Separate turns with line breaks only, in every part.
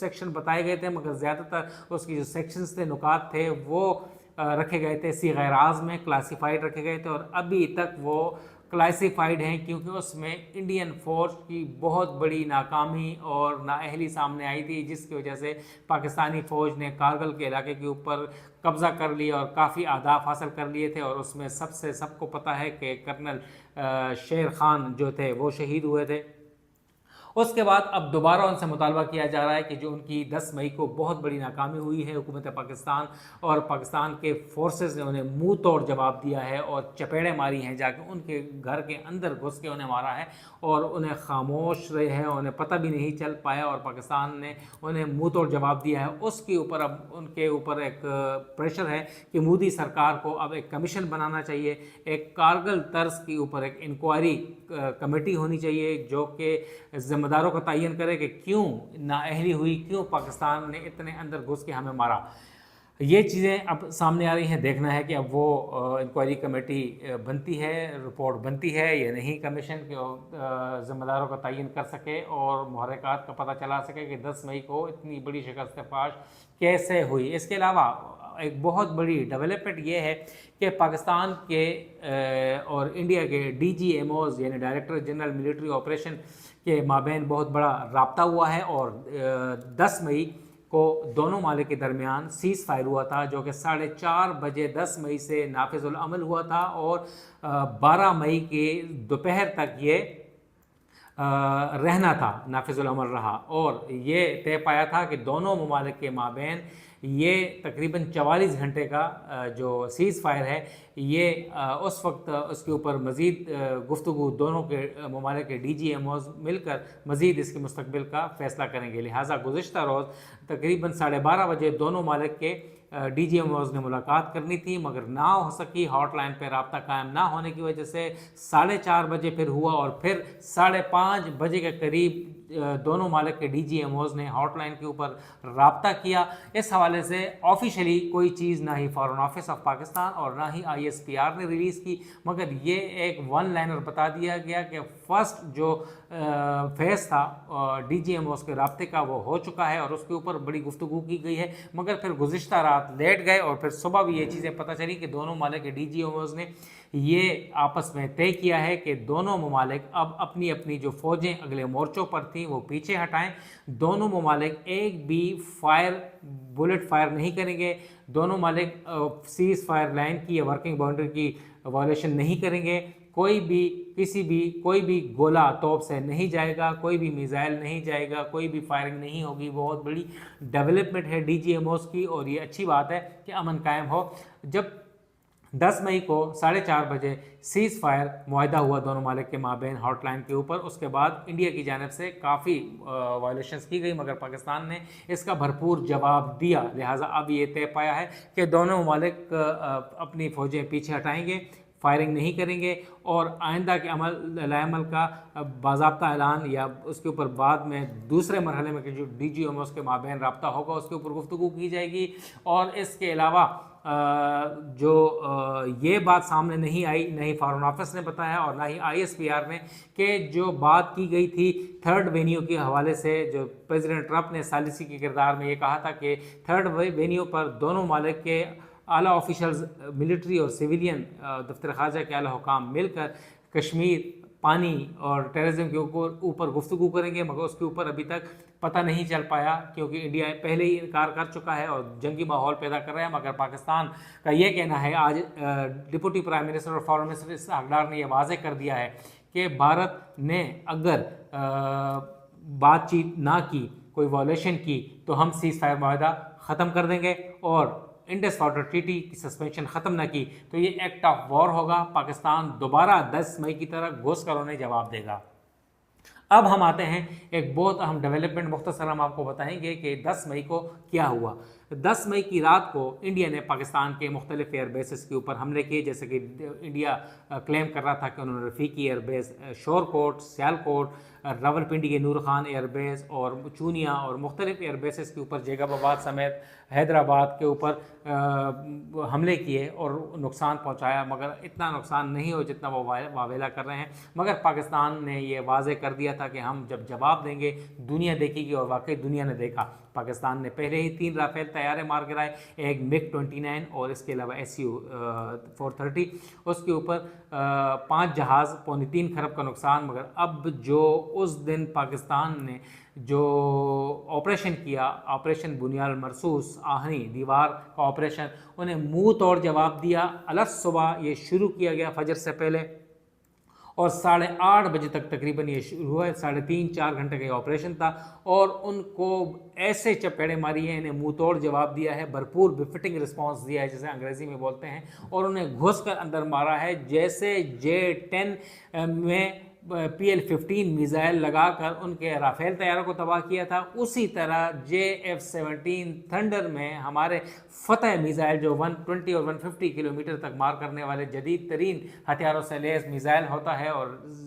Section بتائے گئے تھے مگر زیادہ تر اس کی جو سیکشنز تھے، نکات تھے، وہ رکھے گئے تھے صیغہ راز میں، کلاسیفائڈ رکھے گئے تھے، اور ابھی تک وہ کلاسیفائڈ ہیں کیونکہ اس میں انڈین فورس کی بہت بڑی ناکامی اور نااہلی سامنے آئی تھی، جس کی وجہ سے پاکستانی فوج نے کارگل کے علاقے کے اوپر قبضہ کر لیا اور کافی اہداف حاصل کر لیے تھے، اور اس میں سب کو پتہ ہے کہ کرنل شیر خان جو تھے وہ شہید ہوئے تھے۔ اس کے بعد اب دوبارہ ان سے مطالبہ کیا جا رہا ہے کہ جو ان کی 10 مئی کو بہت بڑی ناکامی ہوئی ہے حکومت پاکستان، اور پاکستان کے فورسز نے انہیں منہ توڑ جواب دیا ہے اور چپیڑیں ماری ہیں، جا کے ان کے گھر کے اندر گھس کے انہیں مارا ہے، اور انہیں خاموش رہے ہیں، انہیں پتہ بھی نہیں چل پایا، اور پاکستان نے انہیں منہ توڑ جواب دیا ہے۔ اس کے اوپر اب ان کے اوپر ایک پریشر ہے کہ مودی سرکار کو اب ایک کمیشن بنانا چاہیے، ایک کارگل طرز کے اوپر ایک انکوائری کمیٹی ہونی چاہیے جو کہ ذمہ داروں کو تعین کرے کہ کیوں نااہلی ہوئی، کیوں پاکستان نے اتنے اندر گھس کے ہمیں مارا۔ یہ چیزیں اب سامنے آ رہی ہیں، دیکھنا ہے کہ اب وہ انکوائری کمیٹی بنتی ہے، رپورٹ بنتی ہے یا نہیں، کمیشن کے ذمہ داروں کا تعین کر سکے اور محرکات کا پتہ چلا سکے کہ 10 مئی کو اتنی بڑی شکست فاش کیسے ہوئی۔ اس کے علاوہ ایک بہت بڑی ڈیولپمنٹ یہ ہے کہ پاکستان کے اور انڈیا کے ڈی جی ایم اوز یعنی ڈائریکٹر جنرل ملٹری آپریشن کے مابین بہت بڑا رابطہ ہوا ہے، اور 10 مئی کو دونوں ممالک کے درمیان سیز فائر ہوا تھا، جو کہ 4:30 بجے 10 مئی سے نافذ العمل ہوا تھا، اور 12 مئی کے دوپہر تک یہ رہنا تھا، نافذ العمل رہا، اور یہ طے پایا تھا کہ دونوں ممالک کے مابین یہ تقریباً 44 گھنٹے کا جو سیز فائر ہے، یہ اس وقت اس کے اوپر مزید گفتگو دونوں کے ممالک کے ڈی جی ایم اوز مل کر مزید اس کے مستقبل کا فیصلہ کریں گے۔ لہٰذا گزشتہ روز تقریباً 12:30 بجے دونوں ممالک کے ڈی جی ایم اوز نے ملاقات کرنی تھی مگر نہ ہو سکی، ہاٹ لائن پہ رابطہ قائم نہ ہونے کی وجہ سے 4:30 بجے پھر ہوا، اور پھر 5:30 بجے کے قریب دونوں ممالک کے ڈی جی ایم اوز نے ہاٹ لائن کے اوپر رابطہ کیا۔ اس حوالے سے آفیشلی کوئی چیز نہ ہی فارن آفس آف پاکستان اور نہ ہی آئی ایس پی آر نے ریلیز کی، مگر یہ ایک ون لائنر بتا دیا گیا کہ فرسٹ جو فیس تھا ڈی جی ایم اوز کے رابطے کا وہ ہو چکا ہے، اور اس کے اوپر بڑی گفتگو کی گئی ہے، مگر پھر گزشتہ رات لیٹ گئے، اور پھر صبح بھی یہ چیزیں پتہ چلی کہ دونوں ممالک کے ڈی جی ایم اوز نے یہ آپس میں طے کیا ہے کہ دونوں ممالک اب اپنی اپنی جو فوجیں اگلے مورچوں پر تھیں وہ پیچھے ہٹائیں، دونوں ممالک ایک بھی بلٹ فائر نہیں کریں گے، دونوں ممالک سیز فائر لائن کی یا ورکنگ باؤنڈری کی وائلیشن نہیں کریں گے، کوئی بھی گولہ توپ سے نہیں جائے گا، کوئی بھی میزائل نہیں جائے گا، کوئی بھی فائرنگ نہیں ہوگی۔ بہت بڑی ڈیولپمنٹ ہے ڈی جی ایم اوز کی، اور یہ اچھی بات ہے کہ امن قائم ہو۔ جب 10 مئی کو 4:30 بجے سیز فائر معاہدہ ہوا دونوں ممالک کے مابین ہاٹ لائن کے اوپر، اس کے بعد انڈیا کی جانب سے کافی وائلیشنز کی گئی مگر پاکستان نے اس کا بھرپور جواب دیا، لہٰذا اب یہ طے پایا ہے کہ دونوں ممالک اپنی فوجیں پیچھے ہٹائیں گے، فائرنگ نہیں کریں گے، اور آئندہ کے عمل کا باضابطہ اعلان یا اس کے اوپر بعد میں دوسرے مرحلے میں جو ڈی جی ایم اوز کے مابین رابطہ ہوگا اس کے اوپر گفتگو کی جائے گی۔ اور اس کے علاوہ جو یہ بات سامنے نہیں آئی، نہ ہی فارن آفس نے بتایا اور نہ ہی آئی ایس پی آر نے، کہ جو بات کی گئی تھی تھرڈ وینیو کے حوالے سے، جو پریزیڈنٹ ٹرمپ نے ثالثی کے کردار میں یہ کہا تھا کہ تھرڈ وینیو پر دونوں ممالک کے اعلیٰ آفیشلز، ملٹری اور سویلین دفتر خارجہ کے اعلیٰ حکام مل کر کشمیر، پانی اور ٹیررزم کے اوپر گفتگو کریں گے، مگر اس کے اوپر ابھی تک پتہ نہیں چل پایا کیونکہ انڈیا پہلے ہی انکار کر چکا ہے اور جنگی ماحول پیدا کر رہا ہے۔ مگر پاکستان کا یہ کہنا ہے، آج ڈپٹی پرائم منسٹر اور فارن منسٹر اسحاق ڈار نے یہ واضح کر دیا ہے کہ بھارت نے اگر بات چیت نہ کی، کوئی وائلیشن کی، تو ہم سیز فائر معاہدہ ختم کر دیں گے، اور انڈس واٹر ٹریٹی کی سسپینشن ختم نہ کی تو یہ ایکٹ آف وار ہوگا، پاکستان دوبارہ 10 مئی کی طرح گھس کر انہیں جواب دے گا۔ اب ہم آتے ہیں ایک بہت اہم ڈیولپمنٹ، مختصر ہم آپ کو بتائیں گے کہ 10 مئی کو کیا ہوا۔ 10 مئی کی رات کو انڈیا نے پاکستان کے مختلف ایئر بیسز کے اوپر حملے کیے، جیسے کہ انڈیا کلیم کر رہا تھا کہ انہوں نے رفیقی ایئر بیس، شور کوٹ، سیال کوٹ، راول پنڈی کے نور خان ایئر بیس اور چونیا اور مختلف ایئر بیسز کے اوپر جیکب آباد سمیت حیدرآباد کے اوپر حملے کیے اور نقصان پہنچایا، مگر اتنا نقصان نہیں ہو جتنا وہ واویلا کر رہے ہیں۔ مگر پاکستان نے یہ واضح کر دیا تھا کہ ہم جب جواب دیں گے دنیا دیکھے گی، اور واقعی دنیا نے دیکھا۔ پاکستان نے پہلے ہی 3 رافیل طیارے مار گرائے، ایک MiG 29 اور اس کے علاوہ Su-430، اس کے اوپر 5 جہاز، 3.25 کھرب کا نقصان۔ مگر اب جو اس دن پاکستان نے جو آپریشن کیا، آپریشن بنیاد مرصوص آہنی دیوار کا آپریشن، انہیں منہ توڑ جواب دیا۔ الگ صبح یہ شروع کیا گیا فجر سے پہلے، اور 8:30 بجے تک تقریباً یہ شروع ہوا ہے۔ 3.5-4 گھنٹے کا یہ آپریشن تھا، اور ان کو ایسے چپیڑے ماری ہیں، انہیں منہ توڑ جواب دیا ہے، بھرپور بفٹنگ رسپانس دیا ہے جسے انگریزی میں بولتے ہیں، اور انہیں گھس کر اندر مارا ہے، جیسے J-10 میں PL-15 میزائل لگا کر ان کے رافیل طیاروں کو تباہ کیا تھا، اسی طرح JF-17 تھنڈر میں ہمارے فتح میزائل جو 120 اور 150 کلومیٹر تک مار کرنے والے جدید ترین ہتھیاروں سے لیس میزائل ہوتا ہے، اور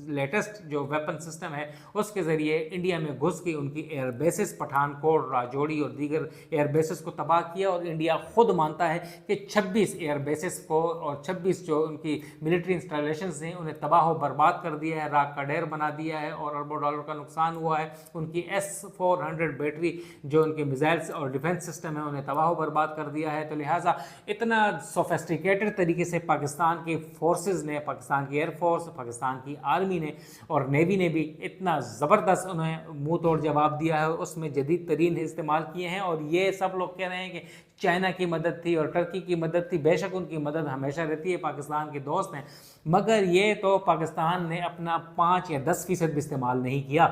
لیٹسٹ جو ویپن سسٹم ہے اس کے ذریعے انڈیا میں گھس کے ان کی ایئر بیسز پٹھان کوٹ، راجوڑی اور دیگر ایئر بیسز کو تباہ کیا۔ اور انڈیا خود مانتا ہے کہ 26 ایئر بیسز کو اور 26 جو ان کی ملٹری انسٹالیشنز ہیں انہیں تباہ و برباد کر دیا ہے، کا ڈیر بنا دیا ہے، اور اربوں ڈالر کا نقصان ہوا ہے۔ ان کی S-400 بیٹری جو ان کے میزائلز اور ڈیفنس سسٹم ہے انہیں تباہ و برباد کر دیا ہے۔ تو لہٰذا اتنا سوفیسٹیکیٹڈ طریقے سے پاکستان کی فورسز نے، پاکستان کی ایئر فورس، پاکستان کی آرمی نے اور نیوی نے بھی اتنا زبردست انہیں منہ توڑ جواب دیا ہے، اس میں جدید ترین استعمال کیے ہیں۔ اور یہ سب لوگ کہہ رہے ہیں کہ چائنا کی مدد تھی اور ٹرکی کی مدد تھی، بے شک ان کی مدد ہمیشہ رہتی ہے، پاکستان کے دوست ہیں، مگر یہ تو پاکستان نے اپنا 5 یا 10% بھی استعمال نہیں کیا۔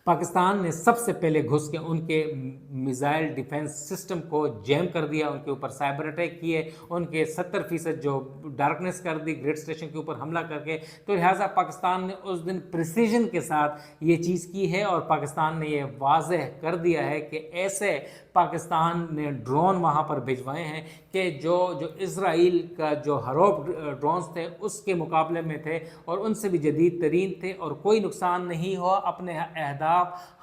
پاکستان نے سب سے پہلے گھس کے ان کے میزائل ڈیفنس سسٹم کو جیم کر دیا، ان کے اوپر سائبر اٹیک کیے، ان کے 70% جو ڈارکنیس کر دی گریڈ اسٹیشن کے اوپر حملہ کر کے۔ تو لہٰذا پاکستان نے اس دن پریسیجن کے ساتھ یہ چیز کی ہے، اور پاکستان نے یہ واضح کر دیا ہے کہ ایسے پاکستان نے ڈرون وہاں پر بھیجوائے ہیں کہ جو اسرائیل کا جو ہروپ ڈرونز تھے اس کے مقابلے میں تھے، اور ان سے بھی جدید ترین تھے، اور کوئی نقصان نہیں ہوا۔ اپنے اہداف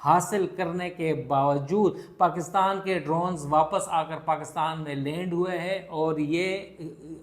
حاصل کرنے کے باوجود پاکستان کے ڈرونز واپس آ کر پاکستان میں لینڈ ہوئے ہیں، اور یہ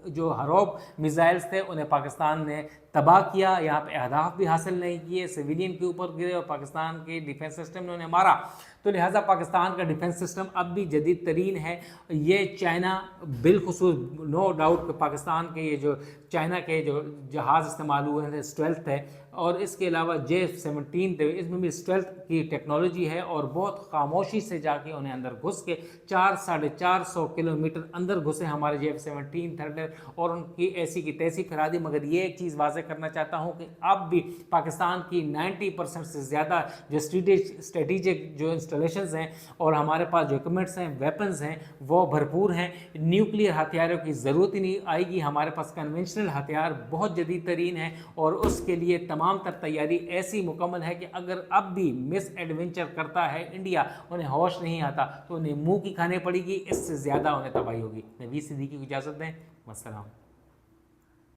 جو ہروپ میزائلز تھے انہیں پاکستان نے تباہ کیا، یہاں پہ اہداف بھی حاصل نہیں کیے، سویلین کے اوپر گرے، اور پاکستان کے ڈیفنس سسٹم نے انہیں مارا۔ تو لہٰذا پاکستان کا ڈیفنس سسٹم اب بھی جدید ترین ہے۔ یہ چائنا بالخصوص نو ڈاؤٹ کہ پاکستان کے یہ جو چائنا کے جو جہاز استعمال ہوئے ہیں اسٹیلتھ ہے، اور اس کے علاوہ J-17 تھے، اس میں بھی اسٹیلتھ کی ٹیکنالوجی ہے، اور بہت خاموشی سے جا کے انہیں اندر گھس کے 400-450 کلومیٹر اندر گھسے ہمارے J-17 تھنڈر، اور ان کی ایسی کی تیسی پھیلا دی۔ مگر یہ ایک چیز واضح کرنا چاہتا ہوں کہ اب بھی پاکستان کی 90% سے زیادہ جو اسٹریٹجک جو انسٹالیشنز ہیں اور ہمارے پاس جو اکوپمنٹس ہیں، ویپنز ہیں، وہ بھرپور ہیں۔ نیوکلیئر ہتھیاروں کی ضرورت ہی نہیں آئے گی، ہمارے پاس کنونشنل ہتھیار بہت جدید ترین ہیں، اور اس کے لیے تمام تر تیاری ایسی مکمل ہے کہ اگر اب بھی مس ایڈونچر کرتا ہے انڈیا، انہیں ہوش نہیں آتا، تو انہیں منہ کی کھانے پڑے گی، اس سے زیادہ انہیں تباہی ہوگی۔ نوید صدیقی کو اجازت دیں، والسلام۔